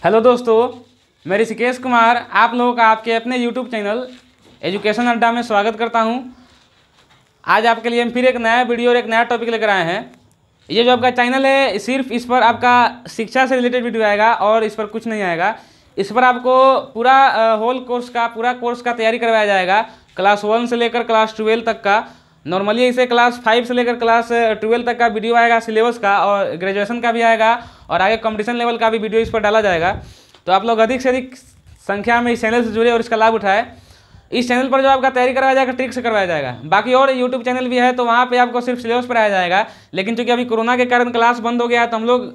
Hello दोस्तों, मैं ऋषिकेश कुमार आप लोगों का आपके अपने यूट्यूब चैनल एजुकेशन अड्डा में स्वागत करता हूं। आज आपके लिए हम फिर एक नया वीडियो और एक नया टॉपिक लेकर आए हैं। ये जो आपका चैनल है सिर्फ इस पर आपका शिक्षा से रिलेटेड वीडियो आएगा और इस पर कुछ नहीं आएगा। इस पर आपको पूरा पूरा कोर्स का तैयारी करवाया जाएगा, क्लास 1 से लेकर क्लास 12 तक का। नॉर्मली इसे क्लास 5 से लेकर क्लास 12 तक का वीडियो आएगा सिलेबस का, और ग्रेजुएशन का भी आएगा और आगे कंपटीशन लेवल का भी वीडियो इस पर डाला जाएगा। तो आप लोग अधिक से अधिक संख्या में इस चैनल से जुड़े और इसका लाभ उठाएं। इस चैनल पर जो आपका तैयारी करवाया जाएगा ट्रिक से करवाया जाएगा। बाकी और यूट्यूब चैनल भी है तो वहाँ पे आपको सिर्फ सिलेबस पढ़ाया जाएगा, लेकिन चूंकि अभी कोरोना के कारण क्लास बंद हो गया तो हम लोग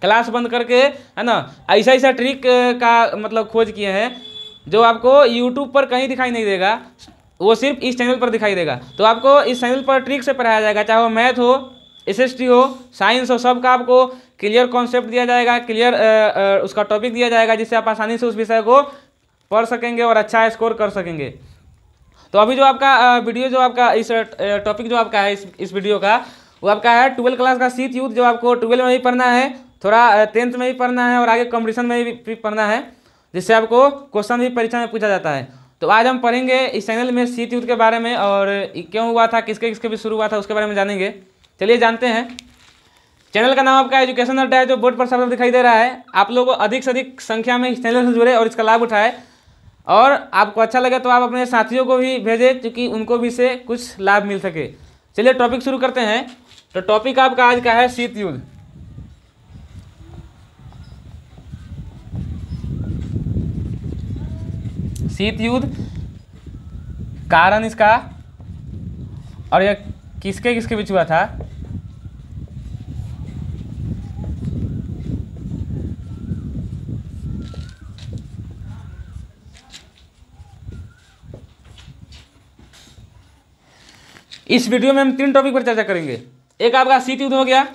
क्लास बंद करके है ना ऐसा ट्रिक का मतलब खोज किए हैं जो आपको यूट्यूब पर कहीं दिखाई नहीं देगा, वो सिर्फ इस चैनल पर दिखाई देगा। तो आपको इस चैनल पर ट्रिक से पढ़ाया जाएगा, चाहे वो मैथ हो, SST हो, साइंस हो, सब का आपको क्लियर कॉन्सेप्ट दिया जाएगा, क्लियर उसका टॉपिक दिया जाएगा, जिससे आप आसानी से उस विषय को पढ़ सकेंगे और अच्छा स्कोर कर सकेंगे। तो अभी जो आपका वीडियो जो आपका इस टॉपिक जो आपका है इस वीडियो का, वो आपका है 12 क्लास का शीत युद्ध, जो आपको 12 में भी पढ़ना है, थोड़ा 10th में भी पढ़ना है और आगे कंपटीशन में भी पढ़ना है, जिससे आपको क्वेश्चन भी परीक्षा में पूछा जाता है। तो आज हम पढ़ेंगे इस चैनल में शीत युद्ध के बारे में, और क्यों हुआ था, किसके किसके भी शुरू हुआ था, उसके बारे में जानेंगे। चलिए जानते हैं। चैनल का नाम आपका एजुकेशन अड्डा है, जो बोर्ड पर सब दिखाई दे रहा है। आप लोगों को अधिक से अधिक संख्या में इस चैनल से जुड़े और इसका लाभ उठाए, और आपको अच्छा लगे तो आप अपने साथियों को भी भेजें, क्योंकि उनको भी इससे कुछ लाभ मिल सके। चलिए टॉपिक शुरू करते हैं। तो टॉपिक आपका आज का है शीत युद्ध। शीत युद्ध, कारण इसका, और यह किसके किसके बीच हुआ था। इस वीडियो में हम 3 टॉपिक पर चर्चा करेंगे। एक आपका शीत युद्ध हो गया,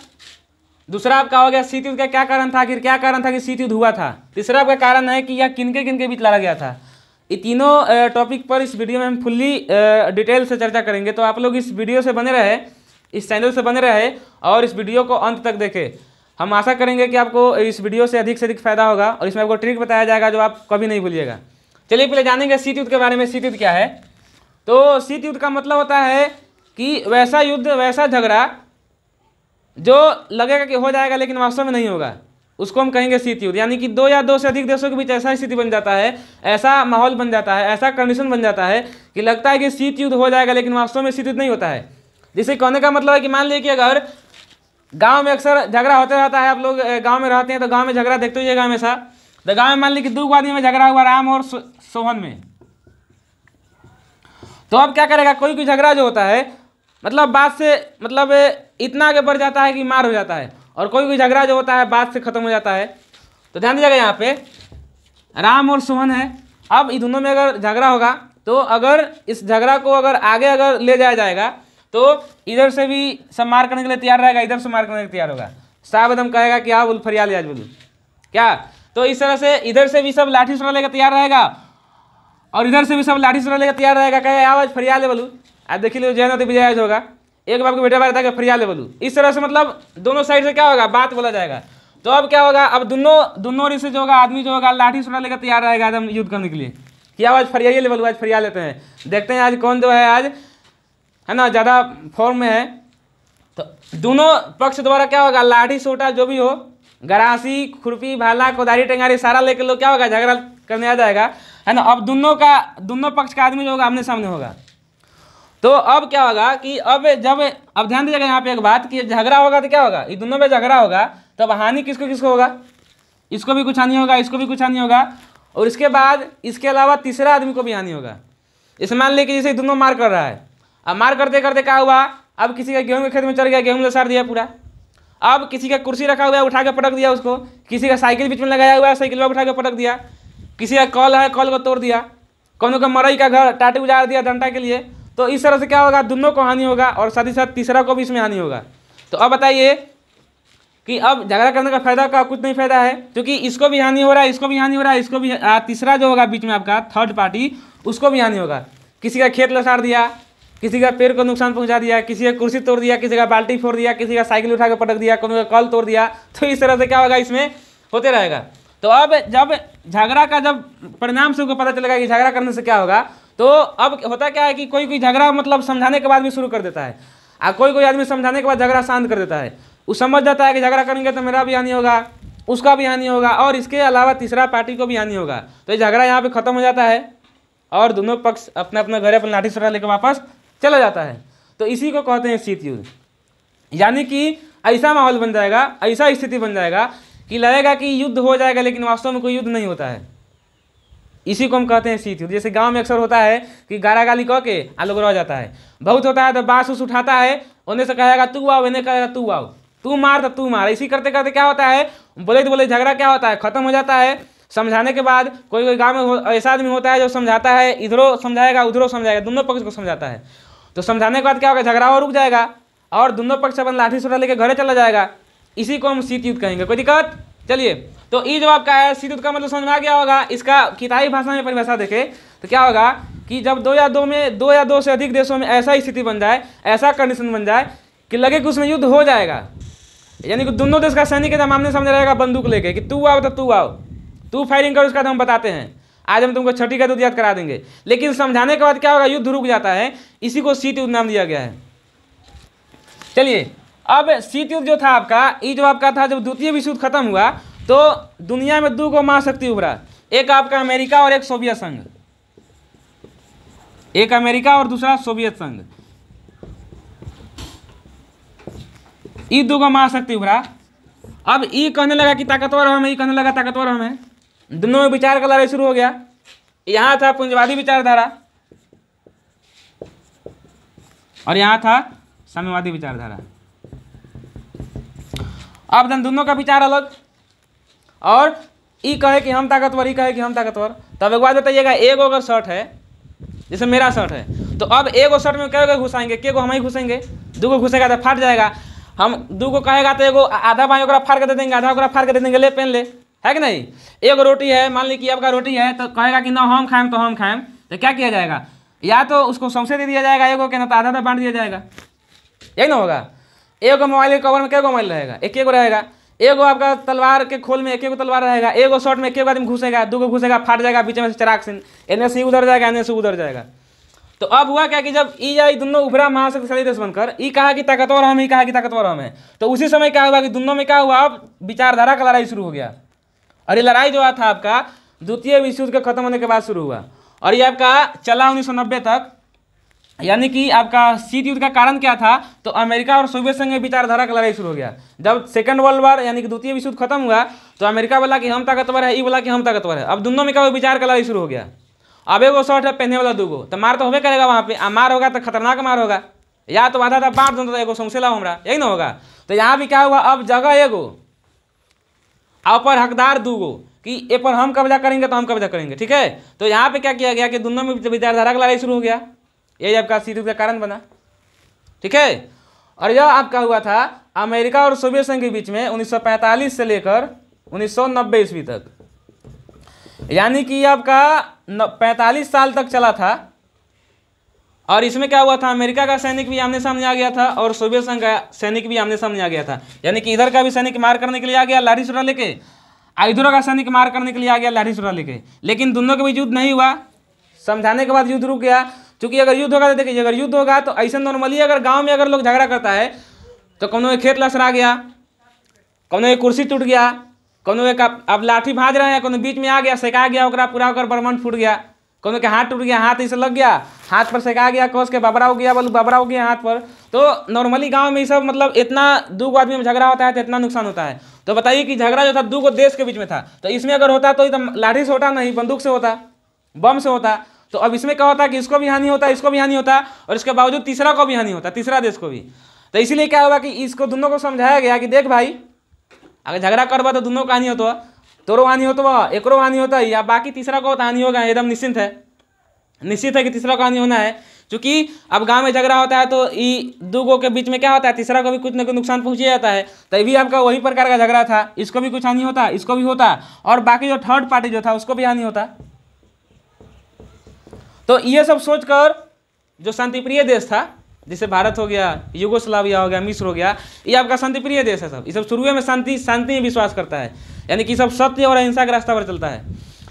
दूसरा आपका हो गया शीत युद्ध का क्या कारण था, आखिर क्या कारण था कि शीत युद्ध हुआ था, तीसरा आपका कारण है कि यह किनके किनके बीच लड़ा गया था। ये तीनों टॉपिक पर इस वीडियो में हम फुल्ली डिटेल से चर्चा करेंगे। तो आप लोग इस वीडियो से बने रहे, इस चैनल से बने रहे और इस वीडियो को अंत तक देखें। हम आशा करेंगे कि आपको इस वीडियो से अधिक फायदा होगा, और इसमें आपको ट्रिक बताया जाएगा जो आप कभी नहीं भूलिएगा। चलिए पहले जानेंगे शीत युद्ध के बारे में। शीत युद्ध क्या है? तो शीत युद्ध का मतलब होता है कि वैसा युद्ध, वैसा झगड़ा जो लगेगा कि हो जाएगा लेकिन वास्तव में नहीं होगा, उसको हम कहेंगे शीत युद्ध। यानी कि 2 या 2 से अधिक देशों के बीच ऐसा स्थिति बन जाता है, ऐसा माहौल बन जाता है, ऐसा कंडीशन बन जाता है कि लगता है कि शीत युद्ध हो जाएगा लेकिन वास्तव में शीत युद्ध नहीं होता है। जिसे कहने का मतलब है कि मान लीजिए कि अगर गांव में अक्सर झगड़ा होते रहता है, आप लोग गांव में रहते हैं तो गांव में झगड़ा देखते हुए हमेशा। तो गांव में मान लीजिए कि 2 आदमी में झगड़ा हुआ, राम और सोहन में। तो अब क्या करेगा, कोई झगड़ा जो होता है मतलब बात से मतलब इतना आगे बढ़ जाता है कि मार हो जाता है, और कोई झगड़ा जो होता है बात से खत्म हो जाता है। तो ध्यान दीजिएगा, यहाँ पे राम और सोहन है। अब इन दोनों में अगर झगड़ा होगा तो अगर इस झगड़ा को अगर आगे अगर ले जाया जाएगा तो इधर से भी सब मार करने के लिए तैयार रहेगा, इधर से मार करने के लिए तैयार होगा। साहब एकदम कहेगा कि हाँ बोल फरियाल आज बोलू क्या। तो इस तरह से इधर से भी सब लाठी सोना लेकर तैयार रहेगा और इधर से भी सब लाठी सोना लेकर तैयार रहेगा, कहे आवाज फरियाल बोलू। आज देखिए लो जय नदी विजय होगा, एक बाप को बेटा बार था फरियाल बोलू। इस तरह से मतलब दोनों साइड से क्या होगा, बात बोला जाएगा। तो अब क्या होगा, अब दोनों ओर से जो होगा आदमी जो होगा लाठी सोना लेकर तैयार रहेगा एकदम युद्ध करने के लिए कि आज फरियाइए ले बोलू, आज फरिया लेते हैं, देखते हैं आज कौन जो है आज है ना ज़्यादा फॉर्म में है। तो दोनों पक्ष द्वारा क्या होगा, लाठी सोटा जो भी हो, गरासी, खुरपी, भाला, कोदारी, टेंगारी सारा लेकर लोग क्या होगा झगड़ा करने आ जाएगा, है ना। अब दोनों पक्ष का आदमी जो होगा आमने सामने होगा। तो अब क्या होगा कि अब ध्यान दीजिएगा यहाँ पे एक बात कि झगड़ा होगा तो क्या होगा, ये दोनों में झगड़ा होगा तब हानि किसको किसको होगा, इसको भी कुछ हानि होगा, इसको भी कुछ हानि होगा, और इसके बाद इसके अलावा तीसरा आदमी को भी हानि होगा। इसे मान लीजिए कि जैसे दोनों मार कर रहा है, अब मार करते करते क्या हुआ, अब किसी का गेहूं के खेत में चढ़ गया, गेहूं लसार दिया पूरा। अब किसी का कुर्सी रखा हुआ है उठा के पटक दिया उसको, किसी का साइकिल बीच में लगाया हुआ है साइकिल उठा के पटक दिया, किसी का कॉल है कॉल को तोड़ दिया, कौनों का मरई का घर टाटे उजाड़ दिया डंडा के लिए। तो इस तरह से क्या होगा, दोनों को हानि होगा और साथ ही साथ तीसरा को भी इसमें हानि होगा। तो अब बताइए कि अब झगड़ा करने का फायदा का कुछ नहीं फायदा है, क्योंकि इसको भी हानि हो रहा है, इसको भी हानि हो रहा है, इसको भी तीसरा जो होगा बीच में आपका थर्ड पार्टी, उसको भी हानि होगा। किसी का खेत लसार दिया, किसी का पेड़ को नुकसान पहुंचा दिया, किसी का कुर्सी तोड़ दिया, किसी का बाल्टी फोड़ दिया, किसी का साइकिल उठा के पटक दिया, कोनो का कल तोड़ दिया। तो इस तरह से क्या होगा, इसमें होते रहेगा। तो अब जब झगड़ा का जब परिणाम से उनको पता चलेगा कि झगड़ा करने से क्या होगा, तो अब होता क्या है कि कोई कोई झगड़ा मतलब समझाने के बाद भी शुरू कर देता है, और कोई कोई आदमी समझाने के बाद झगड़ा शांत कर देता है। वो समझ जाता है कि झगड़ा करेंगे तो मेरा भी हानि होगा, उसका भी हानि होगा, और इसके अलावा तीसरा पार्टी को भी हानि होगा। तो ये झगड़ा यहाँ पे खत्म हो जाता है और दोनों पक्ष अपना अपना घर अपना लाठी सोटा लेकर वापस चला जाता है। तो इसी को कहते हैं शीत युद्ध। यानी कि ऐसा माहौल बन जाएगा, ऐसा स्थिति बन जाएगा कि लगेगा कि युद्ध हो जाएगा, लेकिन वास्तव में कोई युद्ध नहीं होता है। इसी को हम कहते हैं शीत युद्ध। जैसे गांव में अक्सर होता है कि गारा गाली कह के लोग रह जाता है, बहुत होता है तो बांस उस उठाता है, उन्हें से कहेगा तू आओ, इन्हें कहेगा तू आओ, तू मार तो तू मार। इसी करते करते क्या होता है, बोले तो बोले झगड़ा क्या होता है, खत्म हो जाता है। समझाने के बाद कोई कोई गाँव में ऐसा आदमी होता है जो समझाता है, इधरों समझाएगा उधरों समझाएगा, दोनों पक्ष को समझाता है। तो समझाने के बाद क्या होगा, झगड़ा और रुक जाएगा और दोनों पक्ष अपन लाठी सोटा लेके घरे चला जाएगा। इसी को हम शीत युद्ध कहेंगे। कोई दिक्कत? चलिए, तो ये जो आपका है शीत युद्ध का मतलब समझ में आ गया होगा। इसका किताबी भाषा में परिभाषा देखें तो क्या होगा कि जब दो या दो से अधिक देशों में ऐसा स्थिति बन जाए, ऐसा कंडीशन बन जाए कि लगे कि उसमें युद्ध हो जाएगा, यानी कि दोनों देश का सैनिक एकदम आमने सामने रहेगा बंदूक लेके कि तू आओ तो तू आओ, तू फायरिंग कर, उसका तो हम बताते हैं, आज हम तुमको छठी का युद्ध याद करा देंगे। लेकिन समझाने के बाद क्या होगा, युद्ध रुक जाता है। इसी को शीत युद्ध नाम दिया गया है। चलिए, अब शीत युद्ध जो था आपका, ये जो आपका था, जब द्वितीय विश्व युद्ध खत्म हुआ तो दुनिया में दो महाशक्ति उभरा, एक आपका अमेरिका और एक सोवियत संघ। एक अमेरिका और दूसरा सोवियत संघ, ये दो महाशक्ति उभरा। अब ये कहने लगा कि ताकतवर हम है, ये कहने लगा ताकतवर हम है। दोनों में विचार का लड़ाई शुरू हो गया। यहाँ था पूंजवादी विचारधारा और यहाँ था साम्यवादी विचारधारा। अब दोनों का विचार अलग, और ई कहे कि हम ताकतवर, ई कहे कि हम ताकतवर। तब एक बात बताइएगा, एगो अगर शर्ट है, जैसे मेरा शर्ट है, तो अब एगो शर्ट में क्या घुसाएंगे, के गो हम ही घुसेंगे, दो गो घुसेगा तो फाट जाएगा। हम दो गो कहेगा तो एगो आधा बाई ओकरा फाड़ के दे देंगे, आधा ओकरा फाड़ के दे देंगे, ले पहन ले, है कि नहीं। एगो रोटी है, मान ली कि आपका रोटी है, तो कहेगा कि ना हम खाएं तो हम खाएं, तो क्या किया जाएगा, या तो उसको सौंसे दे दिया जाएगा एगो के, ना तो आधा आधा बांट दिया जाएगा, यही ना होगा। एगो मोबाइल के कवर में क्या मोबाइल रहेगा, एक एगो रहेगा। एगो आपका तलवार के खोल में एक एगो तलवार रहेगा। एगो शॉट में एक एगो आदमी घुसेगा, दो गो घुसेगा, फाट जाएगा, बीच में से चराग से एने से उधर जाएगा, एने से उधर जाएगा। तो अब हुआ क्या कि जब ई दोनों उभरा महाशक्तिशाली देश बनकर, ई कहा कि ताकतवर हम, ही कहा कि ताकतवर हम है, तो उसी समय क्या हुआ कि दोनों में क्या हुआ, अब विचारधारा का लड़ाई शुरू हो गया। और ये लड़ाई जो था आपका द्वितीय विश्व युद्ध के खत्म होने के बाद शुरू हुआ, और ये आपका चला 1990 तक। यानी कि आपका शीत युद्ध का कारण क्या था, तो अमेरिका और सोवियत संघ में विचारधारा का लड़ाई शुरू हो गया। जब सेकंड वर्ल्ड वॉर यानी कि द्वितीय विश्व युद्ध खत्म हुआ, तो अमेरिका बोला कि हम ताकतवर है, ई बोला कि हम ताकतवर है। अब दोनों में क्या विचार का लड़ाई शुरू हो गया। अब एगो शॉट है पहनने वाला, दूगो तो मार तो होबे करेगा वहाँ पे, मार होगा तो खतरनाक मार होगा, या तो आधा आधा बांट दो तो एगो सौंसे लाओ हमरा, यही ना होगा। तो यहाँ भी क्या हुआ, अब जगह एगो ऊपर हकदार दूगो कि ए पर हम कब्जा करेंगे तो हम कब्जा करेंगे, ठीक है। तो यहाँ पे क्या किया गया कि दोनों में विचारधारा का लड़ाई शुरू हो गया। यही आपका शीत युद्ध का कारण बना, ठीक है। और यह आपका हुआ था अमेरिका और सोवियत संघ के बीच में 1945 से लेकर 1990 ईस्वी तक, यानी कि आपका 45 साल तक चला था। और इसमें क्या हुआ था, अमेरिका का सैनिक भी आमने सामने आ गया था और सोवियत संघ का सैनिक भी आमने सामने आ गया था। यानी कि इधर का भी सैनिक मार करने के लिए आ गया लाठी सोटा लेके, इधर का सैनिक मार करने के लिए आ गया लाठी सोटा लेके। लेकिन दोनों के बीच युद्ध नहीं हुआ, समझाने के बाद युद्ध रुक गया। क्योंकि अगर युद्ध होगा तो देखिए, अगर युद्ध होगा तो ऐसा नॉर्मली अगर गांव में अगर लोग झगड़ा करता है तो कोनो एक खेत लसरा गया, कोनो एक कुर्सी टूट गया, कोनो एक अब लाठी भाज रहे हैं, कोनो बीच में आ गया सेका गया, ओकरा पूरा ओकर ब्रह्मांड फूट गया, कोनो के हाथ टूट गया, हाथ ऐसे लग गया, हाथ पर सेका गया, कस के बबरा हो गया, बोलो बबरा हो गया हाथ पर। तो नॉर्मली गाँव में ये सब मतलब इतना दो गो आदमी में झगड़ा होता है तो इतना नुकसान होता है। तो बताइए कि झगड़ा जो था दो गो देश के बीच में था, तो इसमें अगर होता तो एकदम लाठी से होता नहीं, बंदूक से होता, बम से होता। तो अब इसमें क्या होता कि इसको भी हानि होता, इसको भी हानि होता, और इसके बावजूद तीसरा को भी हानि होता, तीसरा देश को भी। तो इसीलिए क्या होगा कि इसको दोनों को समझाया गया कि देख भाई, अगर झगड़ा करवा तो दोनों का हानि होता, तोरो हानि होता, एकरो हानि होता है, या बाकी तीसरा को हानि होगा, एकदम निश्चित है कि तीसरा को हानि होना है। क्योंकि अब गांव में झगड़ा होता है तो ये दो गो के बीच में क्या होता है, तीसरा को भी कुछ ना कुछ नुकसान पहुंच जाता है। तो भी आपका वही प्रकार का झगड़ा था, इसको भी कुछ हानि होता, इसको भी होता, और बाकी जो थर्ड पार्टी जो था उसको भी हानि होता। तो ये सब सोचकर जो शांतिप्रिय देश था, जैसे भारत हो गया, युगोस्लाविया हो गया, मिस्र हो गया, ये आपका शांतिप्रिय देश है सब। ये सब शुरू में शांति में विश्वास करता है। यानी कि सब सत्य और अहिंसा के रास्ता पर चलता है।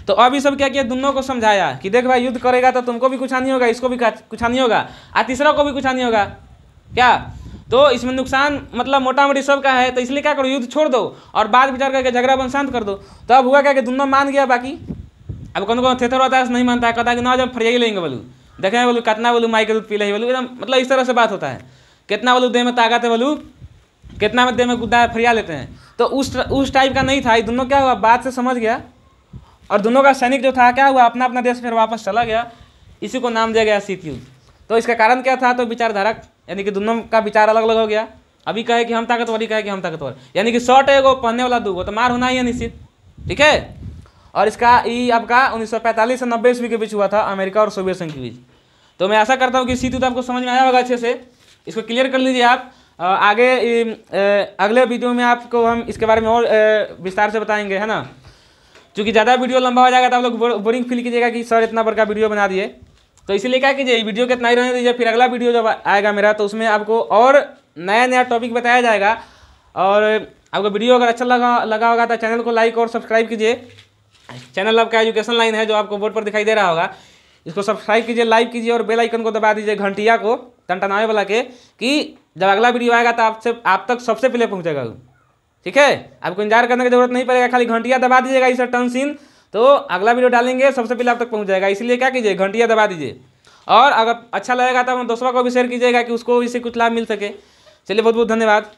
तो अब ये सब क्या किया, दोनों को समझाया कि देख भाई युद्ध करेगा तो तुमको भी कुछ हानि होगा, इसको भी कुछ हानि होगा, और तीसरा को भी कुछ हानि होगा क्या, तो इसमें नुकसान मतलब मोटा मोटी सबका है। तो इसलिए क्या करो, युद्ध छोड़ दो और बात विचार करके झगड़ा बंद शांत कर दो। तो अब हुआ क्या कि दोनों मान गया। बाकी अब कौन थेथर होता है नहीं मानता है, कहता है कि ना जब फरिया ही लेंगे बोलू, देखें बोलू कितना बोलू माई के दूध पी ले बोलू, एकदम मतलब इस तरह से बात होता है। कितना बोलू देह में ताकत है बोलू, कितना में देह में गुद्दा फरिया लेते हैं। तो उस टाइप का नहीं था। दोनों क्या हुआ, बात से समझ गया और दोनों का सैनिक जो था क्या हुआ, अपना अपना देश फिर वापस चला गया। इसी को नाम दिया गया शीत युद्ध। तो इसका कारण क्या था, तो विचारधारा यानी कि दोनों का विचार अलग अलग हो गया। अभी कहे कि हम ताकतवर, ही कहे कि हम ताकतवर, यानी कि शॉर्ट है वो पहनने वाला दूगो, तो मार होना ही है निश्चित। ठीक है। और इसका ये आपका 1945 से 90 ईस्वी के बीच हुआ था, अमेरिका और सोवियत संघ के बीच। तो मैं आशा करता हूँ कि शीत युद्ध आपको समझ में आया होगा अच्छे से। इसको क्लियर कर लीजिए आप। आगे अगले वीडियो में आपको हम इसके बारे में और विस्तार से बताएंगे, है ना। क्योंकि ज़्यादा वीडियो लंबा हो जाएगा तो आप लोग बोरिंग फील कीजिएगा कि सर इतना बड़ा वीडियो बना दिए। तो इसीलिए क्या कीजिए, वीडियो कितना ही रहने दीजिए, फिर अगला वीडियो जब आएगा मेरा तो उसमें आपको और नया नया टॉपिक बताया जाएगा। और आपको वीडियो अगर अच्छा लगा होगा तो चैनल को लाइक और सब्सक्राइब कीजिए। चैनल आपका एजुकेशन लाइन है जो आपको बोर्ड पर दिखाई दे रहा होगा, इसको सब्सक्राइब कीजिए, लाइक कीजिए और बेल आइकन को दबा दीजिए, घंटिया को टनटनावे वाला के, कि जब अगला वीडियो आएगा तो आप तक सबसे पहले पहुँचेगा। ठीक है, आपको इंतजार करने की जरूरत नहीं पड़ेगा, खाली घंटिया दबा दीजिएगा इसे टर्न सीन, तो अगला वीडियो डालेंगे सबसे पहले आप तक पहुँच जाएगा। इसलिए क्या कीजिए, घंटिया दबा दीजिए। और अगर अच्छा लगेगा तो दोस्तों को भी शेयर कीजिएगा कि उसको इससे कुछ लाभ मिल सके। चलिए बहुत बहुत धन्यवाद।